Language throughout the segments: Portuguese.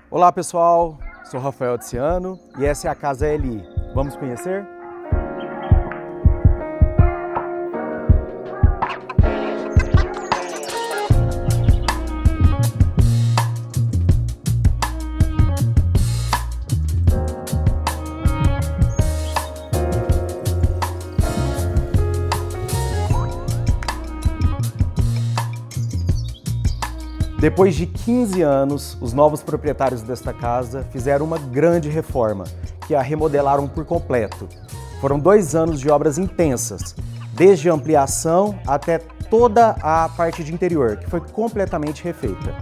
Olá pessoal, sou Rafael Tiziano e essa é a Casa LI. Vamos conhecer? Depois de 15 anos, os novos proprietários desta casa fizeram uma grande reforma, que a remodelaram por completo. Foram 2 anos de obras intensas, desde a ampliação até toda a parte de interior, que foi completamente refeita.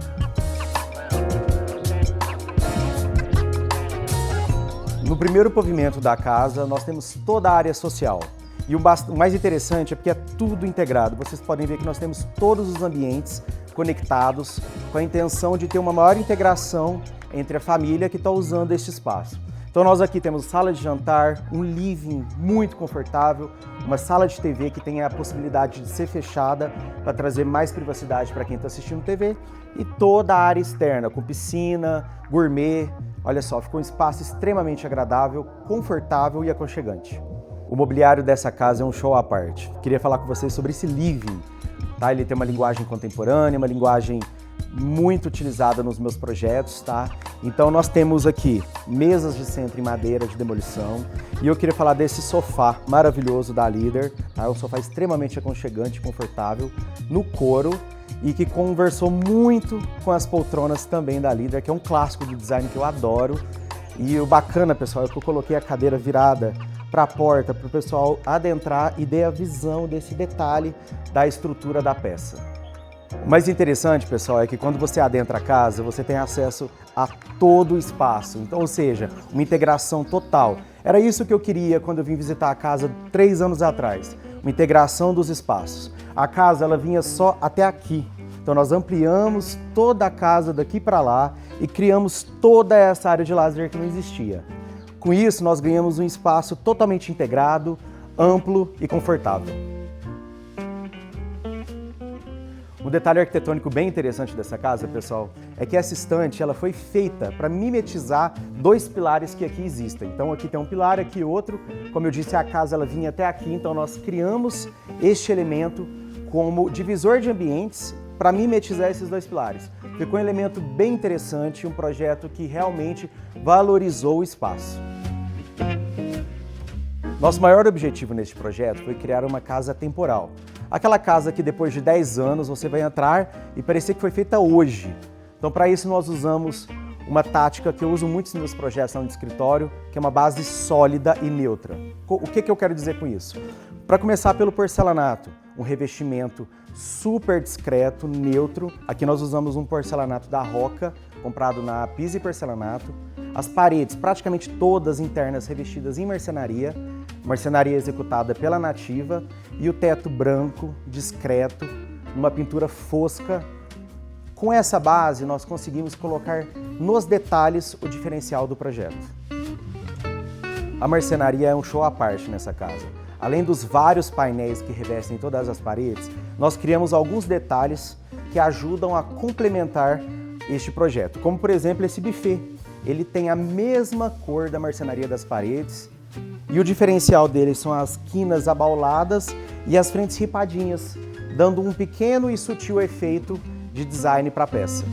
No primeiro pavimento da casa, nós temos toda a área social. E o mais interessante é porque é tudo integrado. Vocês podem ver que nós temos todos os ambientes conectados com a intenção de ter uma maior integração entre a família que está usando este espaço. Então nós aqui temos sala de jantar, um living muito confortável, uma sala de TV que tem a possibilidade de ser fechada para trazer mais privacidade para quem está assistindo TV e toda a área externa com piscina, gourmet. Olha só, ficou um espaço extremamente agradável, confortável e aconchegante. O mobiliário dessa casa é um show à parte. Queria falar com vocês sobre esse living. Tá? Ele tem uma linguagem contemporânea, uma linguagem muito utilizada nos meus projetos. Tá? Então nós temos aqui mesas de centro em madeira de demolição. E eu queria falar desse sofá maravilhoso da Líder. Tá? É um sofá extremamente aconchegante e confortável, no couro, e que conversou muito com as poltronas também da Líder, que é um clássico de design que eu adoro. E o bacana, pessoal, é que eu coloquei a cadeira virada para a porta, para o pessoal adentrar e dê a visão desse detalhe da estrutura da peça. O mais interessante, pessoal, é que quando você adentra a casa, você tem acesso a todo o espaço. Então, ou seja, uma integração total. Era isso que eu queria quando eu vim visitar a casa 3 anos atrás. Uma integração dos espaços. A casa, ela vinha só até aqui. Então, nós ampliamos toda a casa daqui para lá e criamos toda essa área de lazer que não existia. Com isso, nós ganhamos um espaço totalmente integrado, amplo e confortável. Um detalhe arquitetônico bem interessante dessa casa, pessoal, é que essa estante ela foi feita para mimetizar 2 pilares que aqui existem. Então aqui tem um pilar, aqui outro. Como eu disse, a casa ela vinha até aqui, então nós criamos este elemento como divisor de ambientes para mimetizar esses 2 pilares. Ficou um elemento bem interessante, um projeto que realmente valorizou o espaço. Nosso maior objetivo neste projeto foi criar uma casa temporal. Aquela casa que depois de 10 anos você vai entrar e parecer que foi feita hoje. Então para isso nós usamos uma tática que eu uso muito nos meus projetos no escritório, que é uma base sólida e neutra. O que eu quero dizer com isso? Para começar pelo porcelanato, um revestimento super discreto, neutro. Aqui nós usamos um porcelanato da Roca, comprado na Pisa e Porcelanato. As paredes, praticamente todas internas, revestidas em marcenaria executada pela Nativa, e o teto branco, discreto, uma pintura fosca. Com essa base, nós conseguimos colocar nos detalhes o diferencial do projeto. A marcenaria é um show à parte nessa casa. Além dos vários painéis que revestem todas as paredes, nós criamos alguns detalhes que ajudam a complementar este projeto, como por exemplo esse buffet. Ele tem a mesma cor da marcenaria das paredes e o diferencial dele são as quinas abauladas e as frentes ripadinhas, dando um pequeno e sutil efeito de design para a peça.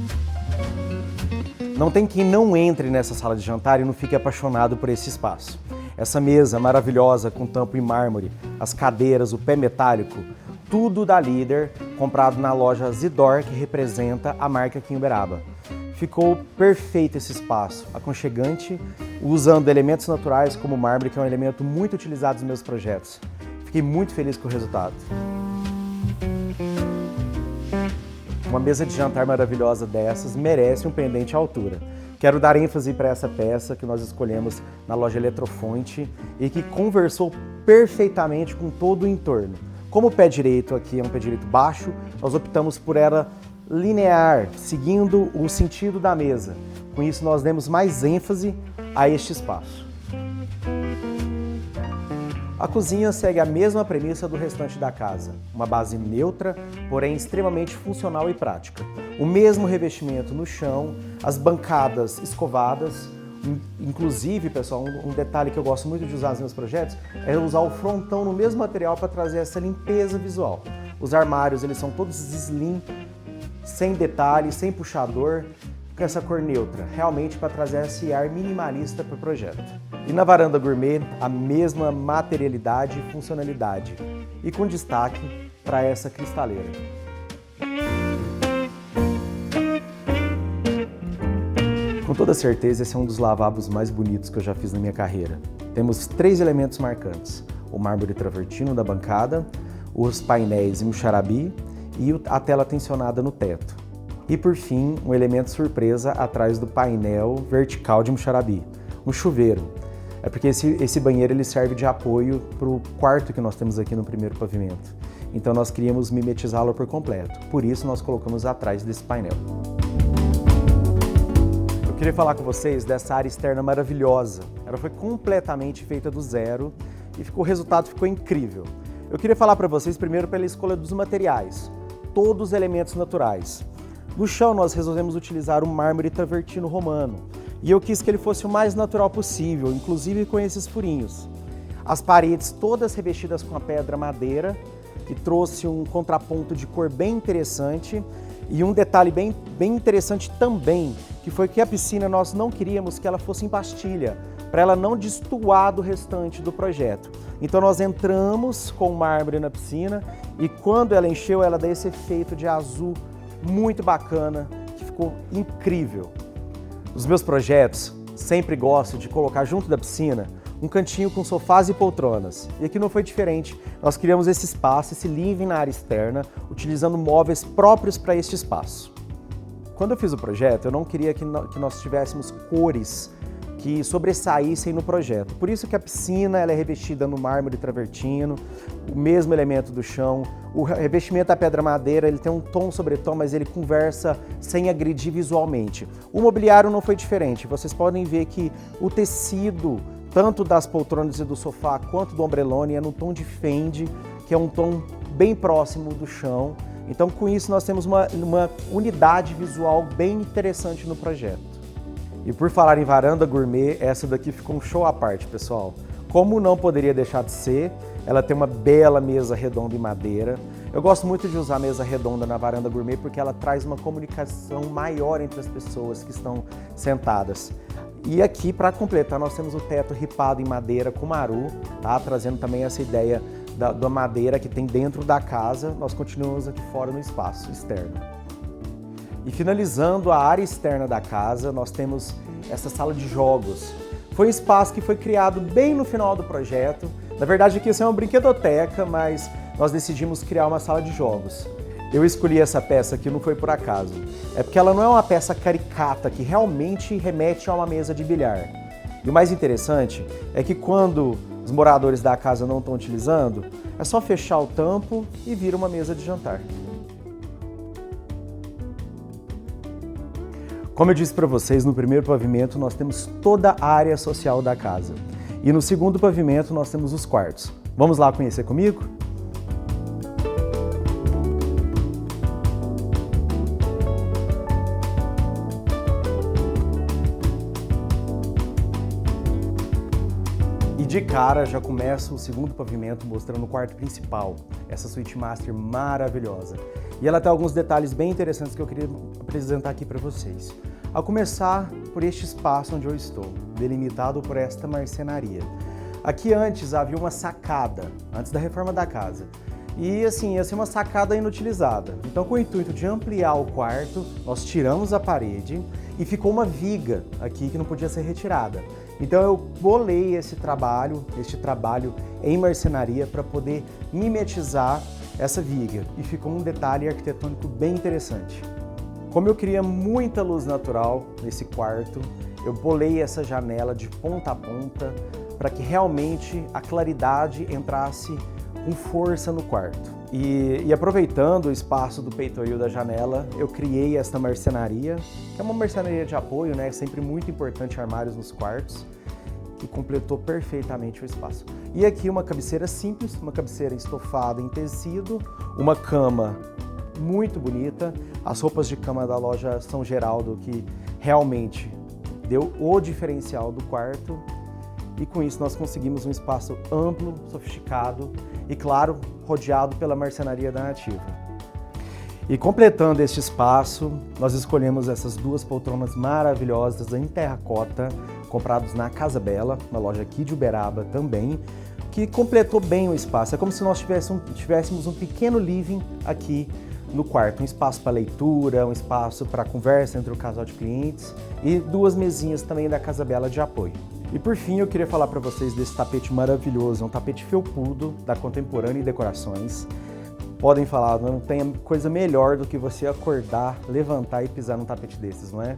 Não tem quem não entre nessa sala de jantar e não fique apaixonado por esse espaço. Essa mesa maravilhosa com tampo em mármore, as cadeiras, o pé metálico, tudo da Líder, comprado na loja Zidor, que representa a marca aqui em Uberaba. Ficou perfeito esse espaço, aconchegante, usando elementos naturais como o mármore, que é um elemento muito utilizado nos meus projetos. Fiquei muito feliz com o resultado. Uma mesa de jantar maravilhosa dessas merece um pendente à altura. Quero dar ênfase para essa peça que nós escolhemos na loja Eletrofonte e que conversou perfeitamente com todo o entorno. Como o pé direito aqui é um pé direito baixo, nós optamos por ela linear, seguindo o sentido da mesa. Com isso, nós demos mais ênfase a este espaço. A cozinha segue a mesma premissa do restante da casa, uma base neutra, porém extremamente funcional e prática. O mesmo revestimento no chão, as bancadas escovadas. Inclusive, pessoal, um detalhe que eu gosto muito de usar nos meus projetos é usar o frontão no mesmo material para trazer essa limpeza visual. Os armários, eles são todos slim, sem detalhes, sem puxador, com essa cor neutra, realmente para trazer esse ar minimalista para o projeto. E na varanda gourmet, a mesma materialidade e funcionalidade, e com destaque para essa cristaleira. Com toda certeza, esse é um dos lavabos mais bonitos que eu já fiz na minha carreira. Temos 3 elementos marcantes: o mármore travertino da bancada, os painéis em muxarabi e a tela tensionada no teto. E por fim, um elemento surpresa atrás do painel vertical de muxarabi, um chuveiro. É porque esse banheiro ele serve de apoio para o quarto que nós temos aqui no primeiro pavimento. Então nós queríamos mimetizá-lo por completo, por isso nós colocamos atrás desse painel. Eu queria falar com vocês dessa área externa maravilhosa. Ela foi completamente feita do zero e o resultado ficou incrível. Eu queria falar para vocês primeiro pela escolha dos materiais, todos elementos naturais. No chão nós resolvemos utilizar um mármore travertino romano e eu quis que ele fosse o mais natural possível, inclusive com esses furinhos. As paredes todas revestidas com a pedra madeira, que trouxe um contraponto de cor bem interessante. E um detalhe bem interessante também, que foi que a piscina nós não queríamos que ela fosse em pastilha, para ela não destoar do restante do projeto. Então nós entramos com o mármore na piscina e quando ela encheu, ela dá esse efeito de azul muito bacana, que ficou incrível. Nos meus projetos, sempre gosto de colocar junto da piscina um cantinho com sofás e poltronas. E aqui não foi diferente. Nós criamos esse espaço, esse living na área externa, utilizando móveis próprios para este espaço. Quando eu fiz o projeto, eu não queria que nós tivéssemos cores que sobressaíssem no projeto. Por isso que a piscina ela é revestida no mármore travertino, o mesmo elemento do chão. O revestimento da pedra madeira, ele tem um tom sobre tom, mas ele conversa sem agredir visualmente. O mobiliário não foi diferente. Vocês podem ver que o tecido, tanto das poltronas e do sofá, quanto do ombrellone, é no tom de Fendi, que é um tom bem próximo do chão. Então, com isso, nós temos uma unidade visual bem interessante no projeto. E por falar em varanda gourmet, essa daqui ficou um show à parte, pessoal. Como não poderia deixar de ser, ela tem uma bela mesa redonda em madeira. Eu gosto muito de usar a mesa redonda na varanda gourmet porque ela traz uma comunicação maior entre as pessoas que estão sentadas. E aqui, para completar, nós temos o teto ripado em madeira com maru, tá? Trazendo também essa ideia da madeira que tem dentro da casa. Nós continuamos aqui fora no espaço externo. E finalizando a área externa da casa, nós temos essa sala de jogos. Foi um espaço que foi criado bem no final do projeto. Na verdade, aqui isso é uma brinquedoteca, mas nós decidimos criar uma sala de jogos. Eu escolhi essa peça aqui, não foi por acaso. É porque ela não é uma peça caricata que realmente remete a uma mesa de bilhar. E o mais interessante é que quando os moradores da casa não estão utilizando, é só fechar o tampo e vira uma mesa de jantar. Como eu disse para vocês, no primeiro pavimento nós temos toda a área social da casa. E no segundo pavimento nós temos os quartos. Vamos lá conhecer comigo? E de cara já começa o segundo pavimento mostrando o quarto principal, essa suíte master maravilhosa. E ela tem alguns detalhes bem interessantes que eu queria apresentar aqui para vocês. A começar por este espaço onde eu estou, delimitado por esta marcenaria. Aqui antes havia uma sacada, antes da reforma da casa. E assim, ia ser uma sacada inutilizada. Então, com o intuito de ampliar o quarto, nós tiramos a parede e ficou uma viga aqui que não podia ser retirada. Então eu bolei este trabalho em marcenaria para poder mimetizar essa viga e ficou um detalhe arquitetônico bem interessante. Como eu queria muita luz natural nesse quarto, eu bolei essa janela de ponta a ponta para que realmente a claridade entrasse com força no quarto. E aproveitando o espaço do peitoril da janela, eu criei esta marcenaria, que é uma marcenaria de apoio, né? É sempre muito importante armários nos quartos, que completou perfeitamente o espaço. E aqui uma cabeceira simples, uma cabeceira estofada em tecido, uma cama muito bonita. As roupas de cama da loja São Geraldo que realmente deu o diferencial do quarto. E com isso nós conseguimos um espaço amplo, sofisticado e, claro, rodeado pela marcenaria da Nativa. E completando este espaço, nós escolhemos essas duas poltronas maravilhosas em terracota, compradas na Casa Bela, uma loja aqui de Uberaba também, que completou bem o espaço. É como se nós tivéssemos um pequeno living aqui no quarto, um espaço para leitura, um espaço para conversa entre o casal de clientes e duas mesinhas também da Casa Bela de apoio. E por fim, eu queria falar para vocês desse tapete maravilhoso, um tapete felpudo da Contemporânea Decorações. Podem falar, não tem coisa melhor do que você acordar, levantar e pisar num tapete desses, não é?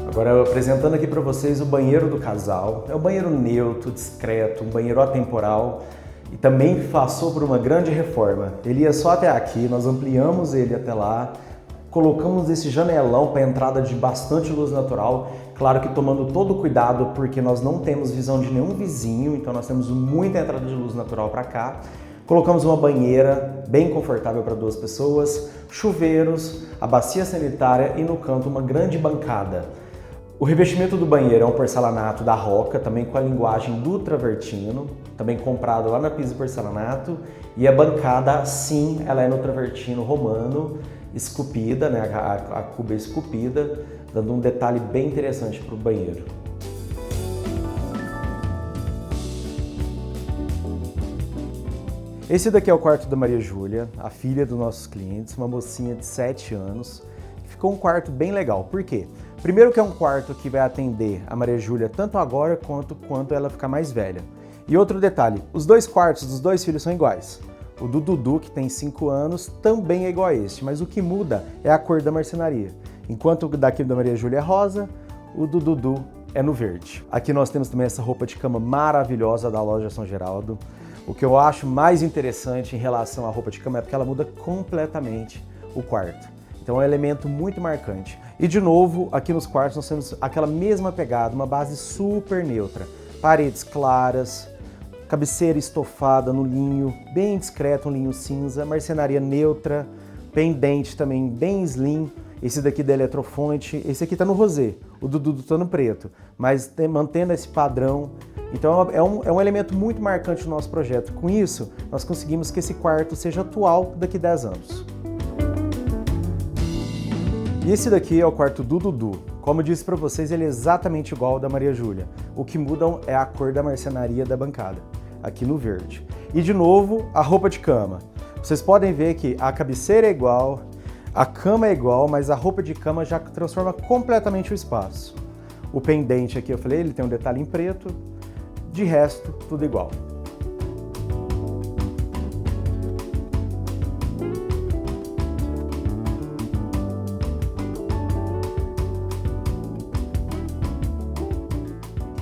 Agora, apresentando aqui para vocês o banheiro do casal. É um banheiro neutro, discreto, um banheiro atemporal e também passou por uma grande reforma. Ele ia só até aqui, nós ampliamos ele até lá, colocamos esse janelão para entrada de bastante luz natural, claro que tomando todo o cuidado porque nós não temos visão de nenhum vizinho, então nós temos muita entrada de luz natural para cá. Colocamos uma banheira bem confortável para duas pessoas, chuveiros, a bacia sanitária e no canto uma grande bancada. O revestimento do banheiro é um porcelanato da Roca, também com a linguagem do travertino, também comprado lá na Piso Porcelanato, e a bancada, sim, ela é no travertino romano, esculpida, né, a cuba é esculpida, dando um detalhe bem interessante para o banheiro. Esse daqui é o quarto da Maria Júlia, a filha dos nossos clientes, uma mocinha de 7 anos. Ficou um quarto bem legal. Por quê? Primeiro que é um quarto que vai atender a Maria Júlia tanto agora quanto quando ela ficar mais velha. E outro detalhe, os dois quartos dos dois filhos são iguais. O do Dudu, que tem 5 anos, também é igual a este, mas o que muda é a cor da marcenaria. Enquanto o daqui da Maria Júlia é rosa, o do Dudu é no verde. Aqui nós temos também essa roupa de cama maravilhosa da loja São Geraldo. O que eu acho mais interessante em relação à roupa de cama é porque ela muda completamente o quarto. Então é um elemento muito marcante. E de novo, aqui nos quartos nós temos aquela mesma pegada, uma base super neutra. Paredes claras, cabeceira estofada no linho, bem discreto, um linho cinza, marcenaria neutra, pendente também bem slim. Esse daqui da Eletrofonte, esse aqui tá no rosé, o do Dudu tá no preto, mas mantendo esse padrão. Então é um elemento muito marcante do nosso projeto. Com isso, nós conseguimos que esse quarto seja atual daqui a 10 anos. E esse daqui é o quarto do Dudu. Como eu disse para vocês, ele é exatamente igual ao da Maria Júlia. O que mudam é a cor da marcenaria da bancada, aqui no verde. E de novo, a roupa de cama. Vocês podem ver que a cabeceira é igual, a cama é igual, mas a roupa de cama já transforma completamente o espaço. O pendente aqui, eu falei, ele tem um detalhe em preto, de resto, tudo igual.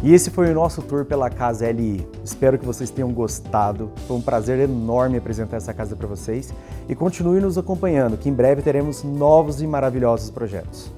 E esse foi o nosso tour pela Casa LI. Espero que vocês tenham gostado. Foi um prazer enorme apresentar essa casa para vocês. E continue nos acompanhando, que em breve teremos novos e maravilhosos projetos.